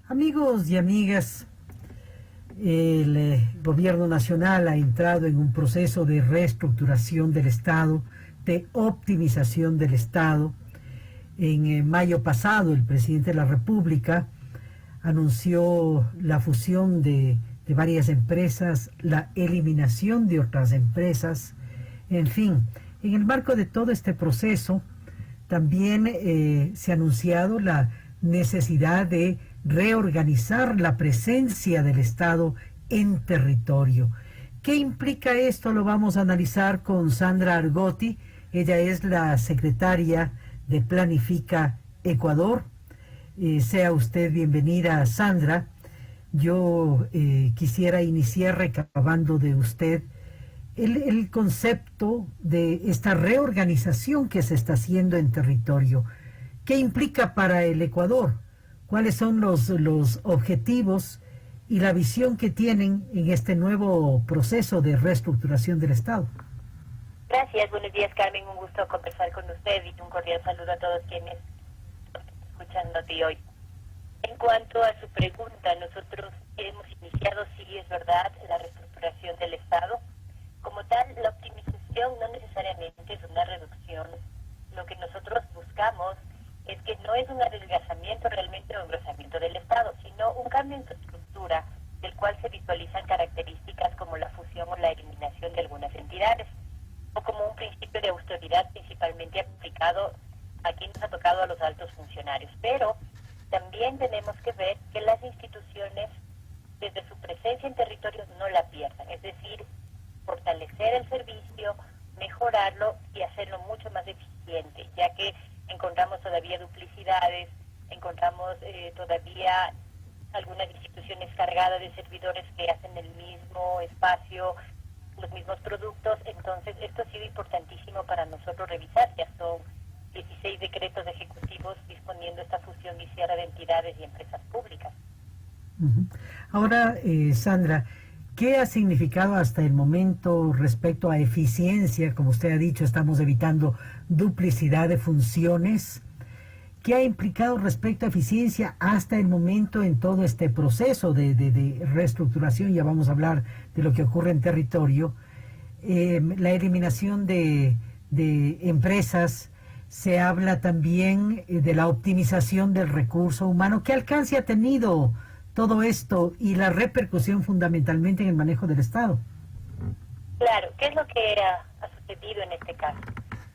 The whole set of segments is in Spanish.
Amigos y amigas, el gobierno nacional ha entrado en un proceso de reestructuración del Estado, de optimización del Estado. En mayo pasado, el presidente de la República anunció la fusión de varias empresas, la eliminación de otras empresas. En fin, en el marco de todo este proceso, también se ha anunciado la necesidad de reorganizar la presencia del Estado en territorio. ¿Qué implica esto? Lo vamos a analizar con Sandra Argotti. Ella es la secretaria de Planifica Ecuador. Sea usted bienvenida, Sandra. Yo quisiera iniciar recabando de usted el concepto de esta reorganización que se está haciendo en territorio. ¿Qué implica para el Ecuador? ¿Cuáles son los objetivos y la visión que tienen en este nuevo proceso de reestructuración del Estado? Gracias, buenos días, Carmen, un gusto conversar con usted y un cordial saludo a todos quienes están escuchándote hoy. En cuanto a su pregunta, nosotros hemos iniciado, sí es verdad, la reestructuración del Estado. Como tal, la optimización no necesariamente es una reducción. Lo que nosotros buscamos es que no es un adelgazamiento realmente o engrosamiento del Estado, sino un cambio en su estructura, del cual se visualizan características como la fusión o la eliminación de algunas entidades, o como un principio de austeridad principalmente aplicado a quien nos ha tocado a los altos funcionarios. Pero también tenemos que ver que las instituciones, desde su presencia en territorios, no la pierdan, es decir, fortalecer el servicio, mejorarlo y hacerlo mucho más eficiente, ya que encontramos todavía duplicidades, encontramos todavía algunas instituciones cargadas de servidores que hacen el mismo espacio, los mismos productos. Entonces esto ha sido importantísimo para nosotros revisar. Ya son 16 decretos ejecutivos disponiendo esta fusión y cierre de entidades y empresas públicas. Ahora, Sandra, ¿qué ha significado hasta el momento respecto a eficiencia? Como usted ha dicho, estamos evitando duplicidad de funciones. ¿Qué ha implicado respecto a eficiencia hasta el momento en todo este proceso de reestructuración? Ya vamos a hablar de lo que ocurre en territorio. La eliminación de empresas, se habla también de la optimización del recurso humano. ¿Qué alcance ha tenido todo esto y la repercusión fundamentalmente en el manejo del Estado? Claro, ¿qué es lo que ha sucedido en este caso?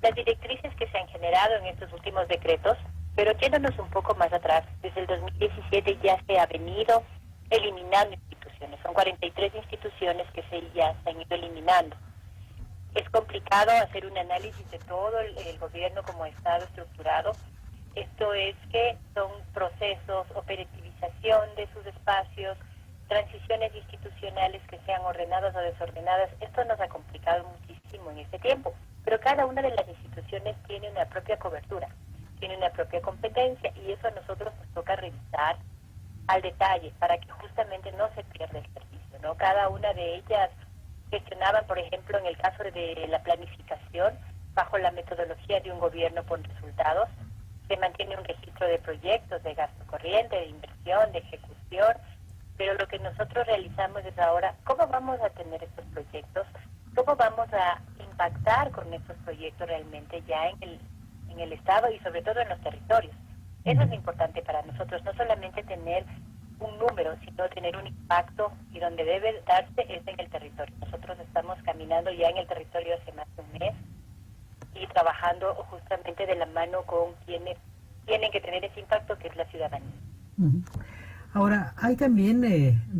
Las directrices que se han generado en estos últimos decretos, pero yéndonos un poco más atrás, desde el 2017 ya se ha venido eliminando instituciones. Son 43 instituciones que ya se han ido eliminando. Es complicado hacer un análisis de todo el gobierno como Estado estructurado. Esto es que son procesos, operativización de sus espacios, transiciones institucionales que sean ordenadas o desordenadas. Esto nos ha complicado muchísimo en este tiempo, pero cada una de las instituciones tiene una propia cobertura, tiene una propia competencia y eso a nosotros nos toca revisar al detalle para que justamente no se pierda el servicio, ¿no? Cada una de ellas gestionaban, por ejemplo, en el caso de la planificación, bajo la metodología de un gobierno con resultados. Se mantiene un registro de proyectos, de gasto corriente, de inversión, de ejecución, pero lo que nosotros realizamos es ahora cómo vamos a tener estos proyectos, cómo vamos a impactar con estos proyectos realmente ya en el Estado y sobre todo en los territorios. Eso es importante para nosotros, no solamente tener un número, sino tener un impacto, y donde debe darse es en el territorio. Nosotros estamos caminando ya en el territorio hace más de un mes y trabajando justamente de la mano con quienes tienen que tener ese impacto, que es la ciudadanía. Ahora, hay también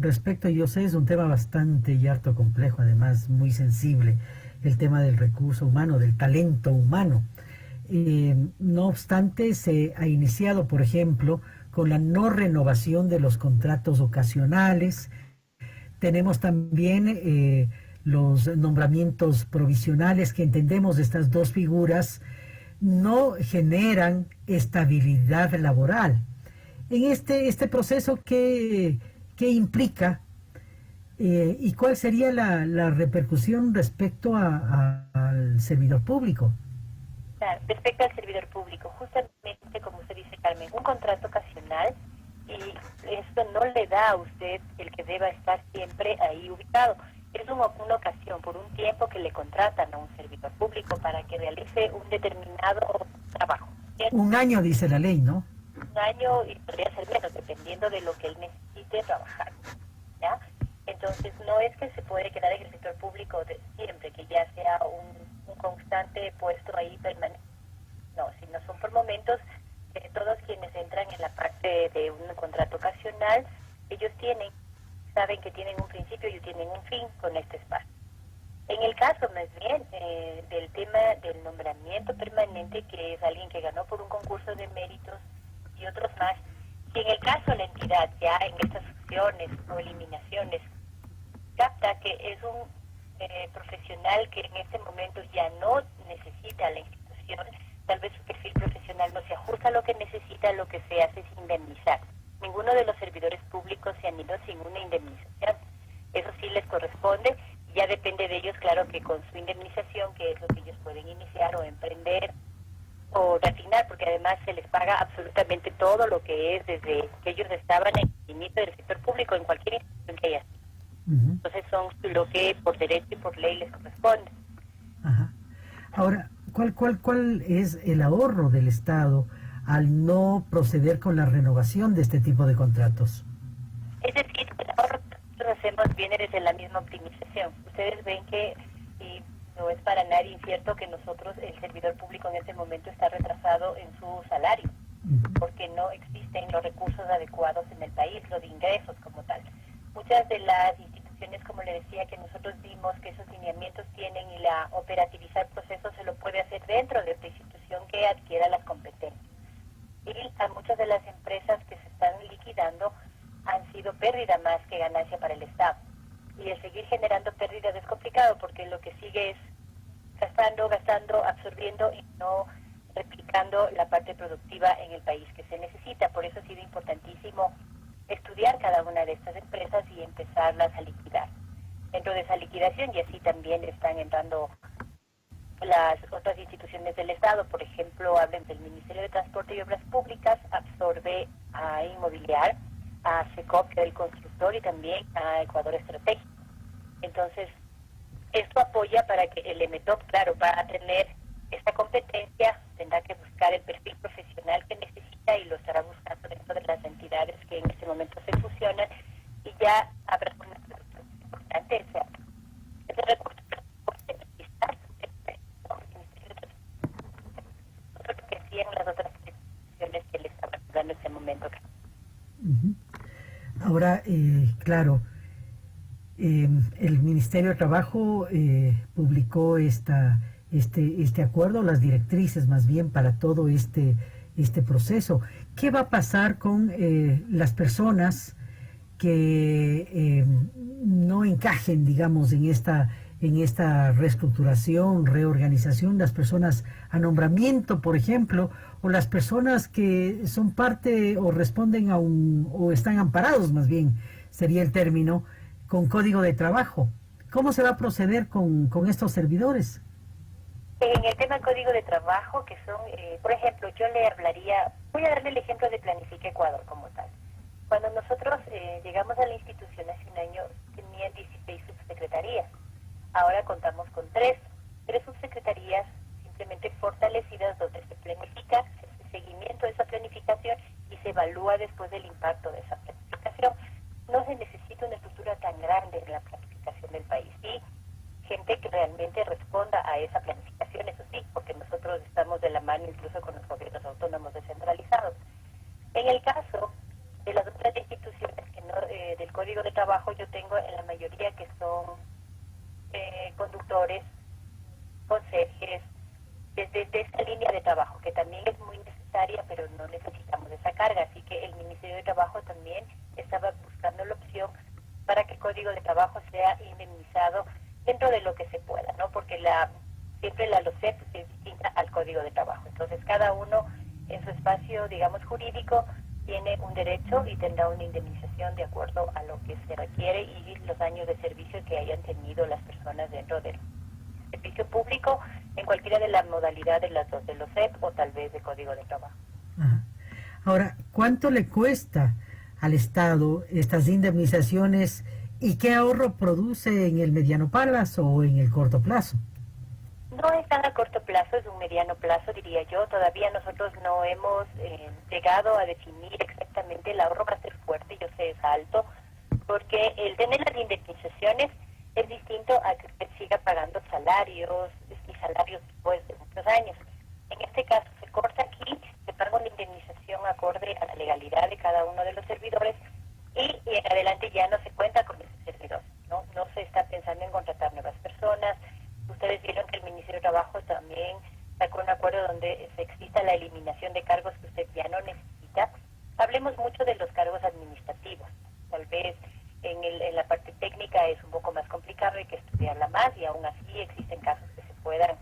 respecto, yo sé, es un tema bastante y harto complejo, además muy sensible, el tema del recurso humano, del talento humano. No obstante, se ha iniciado, por ejemplo, con la no renovación de los contratos ocasionales. Tenemos también los nombramientos provisionales, que entendemos estas dos figuras no generan estabilidad laboral. En este proceso, ¿qué implica y cuál sería la repercusión respecto al servidor público? Respecto al servidor público, justamente como usted dice, Carmen, un contrato ocasional y esto no le da a usted el que deba estar siempre ahí ubicado. Es una ocasión, por un tiempo que le contratan a un servidor público para que realice un determinado trabajo. ¿Cierto? Un año dice la ley, ¿no? Un año y podría ser menos, dependiendo de lo que él necesite trabajar, ¿ya? Entonces, no es que se puede quedar en el sector público de siempre, que ya sea un constante puesto ahí permanente. No, sino son por momentos. Todos quienes entran en la parte de un contrato ocasional, ellos saben que tienen un principio y tienen un fin con este espacio. En el caso, más bien, del tema del nombramiento permanente, que es alguien que ganó por un concurso de méritos y otros más, si en el caso la entidad ya en estas fusiones o eliminaciones capta que es un profesional que en este momento ya no necesita la institución, tal vez su perfil profesional no se ajusta a lo que necesita, lo que se hace es indemnizar. Ninguno de los servidores públicos se han ido sin una indemnización. Eso sí les corresponde, ya depende de ellos, claro, que con su indemnización, que es lo que ellos pueden iniciar o emprender o reasignar, porque además se les paga absolutamente todo lo que es desde que ellos estaban en el inicio del sector público, en cualquier institución que haya. Entonces son lo que por derecho y por ley les corresponde. Ajá. Ahora, ¿cuál es el ahorro del Estado al no proceder con la renovación de este tipo de contratos? Es decir, el ahorro que nosotros hacemos viene desde la misma optimización. Ustedes ven que, y no es para nadie incierto, que nosotros, el servidor público en este momento está retrasado en su salario, porque no existen los recursos adecuados en el país, los de ingresos como tal. Muchas de las instituciones, como le decía, que nosotros vimos que esos lineamientos tienen y la operativizar procesos se lo puede hacer dentro de esta institución que adquiera las competencias. Y a muchas de las empresas que se están liquidando han sido pérdida más que ganancia para el Estado. Y el seguir generando pérdidas es complicado porque lo que sigue es gastando, absorbiendo y no replicando la parte productiva en el país que se necesita. Por eso ha sido importantísimo estudiar cada una de estas empresas y empezarlas a liquidar. Dentro de esa liquidación, y así también están entrando las otras instituciones del Estado, por ejemplo, hablen del Ministerio de Transporte y Obras Públicas, absorbe a Inmobiliar, a SECOP, que es el constructor, y también a Ecuador Estratégico. Entonces, esto apoya para que el EMETOP, claro, va a tener esta competencia, tendrá que buscar el perfil profesional que necesita y lo estará buscando dentro de las entidades que en este momento se fusionan, y ya habrá una producción importante. O sea, ese recurso que hacían las otras instituciones que le estaban dando en este momento. Ahora, claro, el Ministerio de Trabajo publicó este acuerdo, las directrices más bien para todo este proceso. ¿Qué va a pasar con las personas que no encajen, digamos, en esta reestructuración, reorganización, las personas a nombramiento, por ejemplo, o las personas que son parte o responden o están amparados, más bien sería el término, con código de trabajo? ¿Cómo se va a proceder con estos servidores? En el tema código de trabajo, que son, por ejemplo, yo le hablaría, voy a darle el ejemplo de Planifica Ecuador como tal. Cuando nosotros llegamos a la institución hace un año, tenían 16 subsecretarías. Ahora contamos con tres subsecretarías simplemente fortalecidas, donde se planifica, se hace seguimiento de esa planificación y se evalúa después del impacto de esa planificación. No se necesita una estructura tan grande en la planificación del país, y gente que realmente responda a esa planificación, eso sí, porque nosotros estamos de la mano incluso con los gobiernos autónomos descentralizados. En el caso de las otras instituciones que no, del Código de Trabajo, yo tengo en la mayoría que son conductores, conserjes, desde esa línea de trabajo, que también es muy necesaria, pero no necesitamos esa carga. Así que el Ministerio de Trabajo también estaba buscando la opción para que el Código de Trabajo sea indemnizado dentro de lo que se pueda, ¿no? Porque siempre la LOCEP es distinta al Código de Trabajo. Entonces, cada uno en su espacio, digamos, jurídico, tiene un derecho y tendrá una indemnización de acuerdo a lo que se requiere y los años de servicio que hayan tenido las personas dentro del servicio público, en cualquiera de las modalidades de las dos, de los CEP o tal vez de Código de Trabajo. Ajá. Ahora, ¿cuánto le cuesta al Estado estas indemnizaciones y qué ahorro produce en el mediano plazo o en el corto plazo? No es tan a corto plazo, es un mediano plazo, diría yo. Todavía nosotros no hemos llegado a definir exactamente. El ahorro va a ser fuerte, yo sé, es alto, porque el tener las indemnizaciones es distinto a que usted siga pagando salarios y salarios después de muchos años. En este caso se corta aquí, se paga una indemnización acorde a la legalidad de cada uno de los servidores y en adelante ya no se cuenta con ese servidor, ¿no? No se está pensando en contratar nuevas personas. Ustedes vieron que el Ministerio de Trabajo también sacó un acuerdo donde se exista la eliminación de cargos que usted ya no necesita. Hablemos mucho de los cargos administrativos. Tal vez en la parte técnica es un poco más complicado, hay que estudiarla más y aún así existen casos que se puedan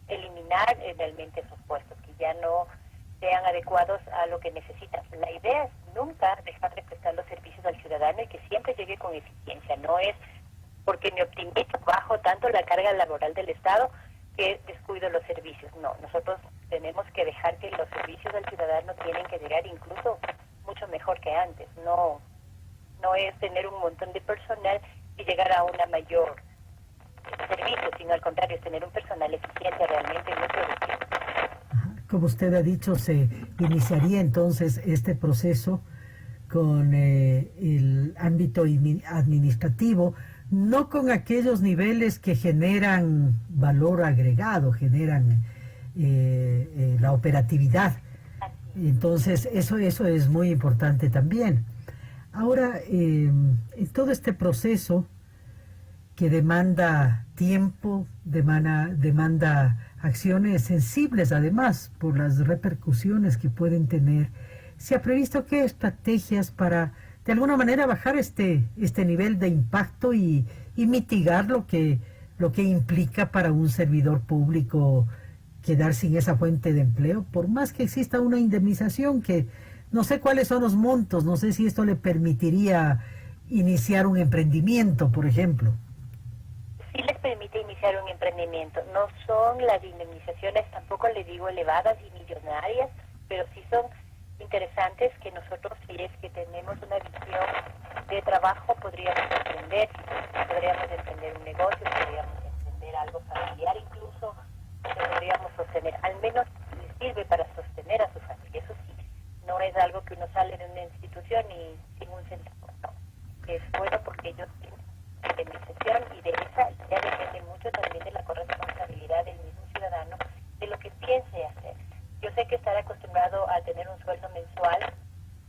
eliminar realmente esos puestos, que ya no sean adecuados a lo que necesitan. La idea es nunca dejar de prestar los servicios al ciudadano y que siempre llegue con eficiencia. No es porque me optimizo, bajo tanto la carga laboral del Estado que descuido los servicios. No, nosotros tenemos que dejar que los servicios al ciudadano tienen que llegar incluso mucho mejor que antes. No es tener un montón de personal y llegar a una mayor servicio, sino al contrario, es tener un personal eficiente realmente muy productivo. Como usted ha dicho, se iniciaría entonces este proceso con el ámbito administrativo, no con aquellos niveles que generan valor agregado, generan la operatividad. Entonces, eso es muy importante también. Ahora, en todo este proceso que demanda tiempo, demanda acciones sensibles además por las repercusiones que pueden tener, ¿se ha previsto qué estrategias para de alguna manera bajar este nivel de impacto y mitigar lo que implica para un servidor público quedar sin esa fuente de empleo, por más que exista una indemnización que no sé cuáles son los montos, no sé si esto le permitiría iniciar un emprendimiento, por ejemplo? Sí les permite iniciar un emprendimiento. No son las indemnizaciones, tampoco le digo elevadas y millonarias, pero sí son interesantes que nosotros, si es que tenemos una visión de trabajo, podríamos emprender un negocio, podríamos emprender algo familiar incluso, podríamos sostener, al menos les sirve para sostener a su familia. Eso sí, no es algo que uno sale de una institución y sin un centavo, no. Es bueno porque ellos tienen indemnización y de esa ya depende mucho también de la corresponsabilidad del mismo ciudadano de lo que piense hacer. Yo sé que estar acostumbrado a tener un sueldo mensual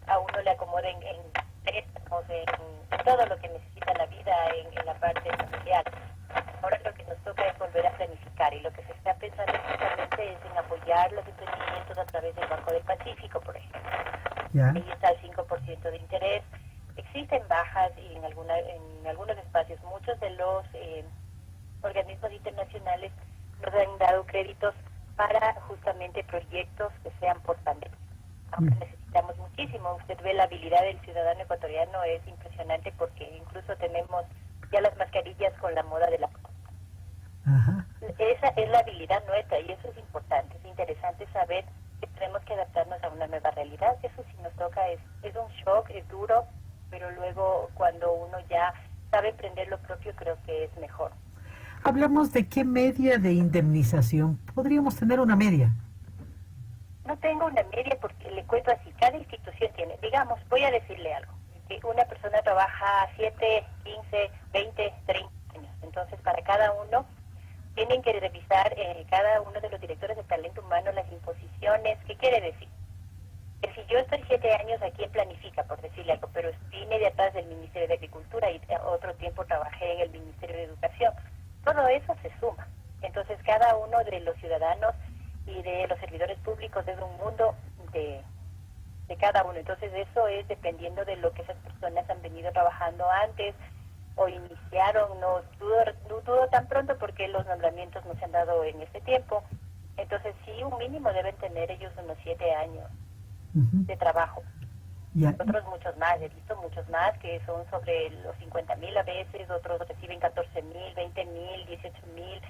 a uno le acomoda en préstamos, en todo lo que necesita la vida, en la parte social. Ahora lo que nos toca es volver a planificar y lo que se está pensando justamente es en apoyar los emprendimientos a través del Banco del Pacífico, por ejemplo. ¿Ya? Ahí está el 5% de interés. Existen bajas y en algunos espacios muchos de los organismos internacionales nos han dado créditos para justamente proyectos que sean por pandemia. Aunque necesitamos muchísimo. Usted ve la habilidad del ciudadano ecuatoriano, es impresionante porque incluso tenemos ya las mascarillas con la moda de la... Ajá. Esa es la habilidad nuestra y eso es importante. Es interesante saber que tenemos que adaptarnos a una nueva realidad. Eso sí nos toca, es un shock, es duro, pero luego cuando uno ya sabe emprender lo propio, creo que es mejor. Hablamos de qué media de indemnización. ¿Podríamos tener una media? No tengo una media porque le cuento así, cada institución tiene, digamos, voy a decirle algo, que una persona trabaja 7, 15, 20, 30 años, entonces para cada uno tienen que revisar cada uno de los directores de talento humano las imposiciones. ¿Qué quiere decir? Que si yo estoy 7 años aquí en Planifica, por decirle algo, pero vine de atrás del Ministerio de Agricultura y otro tiempo trabajé en el Ministerio de Educación, todo eso se suma. Entonces cada uno de los ciudadanos y de los servidores públicos es un mundo de cada uno. Entonces eso es dependiendo de lo que esas personas han venido trabajando antes o iniciaron. No dudo tan pronto porque los nombramientos no se han dado en este tiempo. Entonces sí, un mínimo deben tener ellos unos 7 años de trabajo. Ya. Otros muchos más, he visto muchos más que son sobre los 50,000 a veces, otros reciben 14,000, 20,000, 18,000.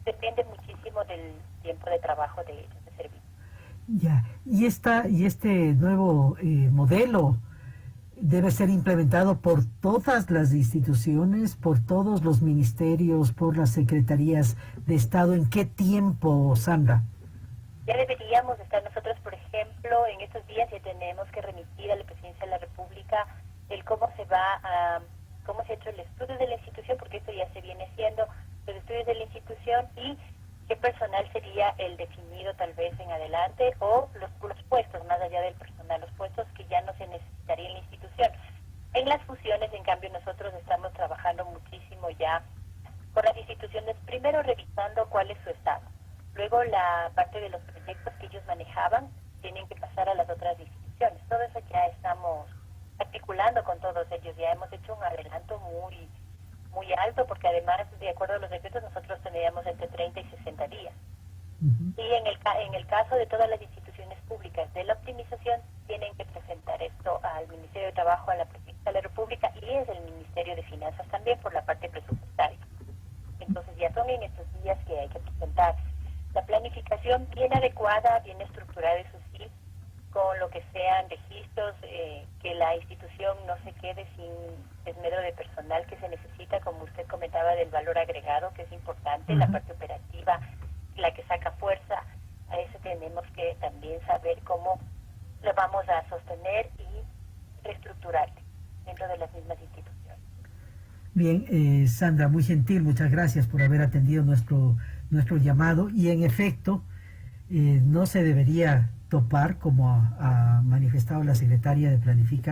Depende muchísimo del tiempo de trabajo de ellos, de servicio. Ya. Y este nuevo modelo debe ser implementado por todas las instituciones, por todos los ministerios, por las secretarías de Estado. ¿En qué tiempo, Sandra? Ya deberíamos estar nosotros, por ejemplo, en estos días ya tenemos que remitir a la Presidencia de la República el cómo se ha hecho el estudio de la institución, porque esto ya se viene haciendo, los estudios de la institución y qué personal sería el definido tal vez en adelante, o los puestos, más allá del personal, los puestos que ya no se necesitaría en la institución. En las fusiones, en cambio, nosotros estamos trabajando muchísimo ya con las instituciones, primero revisando cuál es su estado. Luego la parte de los proyectos que ellos manejaban tienen que pasar a las otras instituciones. Todo eso ya estamos articulando con todos ellos. Ya hemos hecho un adelanto muy alto, porque además, de acuerdo a los decretos, nosotros teníamos entre 30 y 60 días. Y en el caso de todas las instituciones públicas de la optimización, tienen que presentar esto al Ministerio de Trabajo, a la Presidencia de la República y es el Ministerio de Finanzas también por la parte presupuestaria. Entonces ya son en estos días que hay que presentar la planificación bien adecuada, bien estructurada, eso sí, con lo que sean registros, que la institución no se quede sin esmero de personal que se necesita, como usted comentaba, del valor agregado, que es importante, la parte operativa, la que saca fuerza. A eso tenemos que también saber cómo lo vamos a sostener y reestructurar dentro de las mismas instituciones. Bien, Sandra, muy gentil, muchas gracias por haber atendido nuestro llamado, y en efecto no se debería topar, como ha manifestado la secretaria de Planificación,